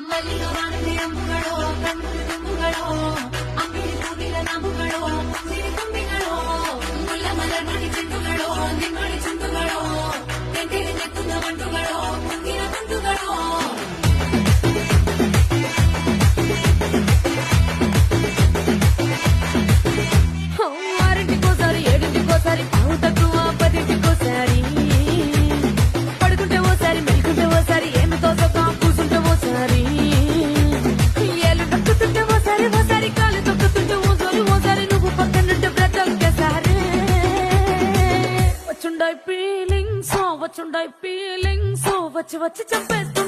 ಮಲ್ಲಿಗೆ ವಾಣದೆ ಅಂಬುಗಳೋ ಕಣ್ಣು ತುಂಬುಗಳೋ ಅಂಗಡಿ ಹೂವಿನ ನಾಮುಗಳೋ ಸಿರಿ ತುಂಬಿಗಳೋ ಮುಲ್ಲ ಮಲರ್ಮಣಿ ಚೆಂಡುಗಳೋ ನಿಮ್ಮಳಿ ಚುಂಡುಗಳೋ ಎಂಟೆಗೆ ನೆತ್ತುന്ന ಮಂಟುಗಳೋ ಮುಂಗಿನ ಮಂಟುಗಳೋ ఆరింటికోసారి ఏడింటికోసారి పావు తక్కువ పదింటికోసారి పడుకుంటే ఓసారి మెలుకుంటే ఓసారి ఏమి తోసక కూసుంటే ఓసారి ఏళ్ళు తక్కుతుంటే ఓసారి ఓసారి కాలు తొక్కుతుంటే ఓసారి నువ్వు పక్కనుంటే బ్రతకేసారి వచ్చుండాయి ఫీలింగ్స్ వచ్చి వచ్చి చంపేస్తా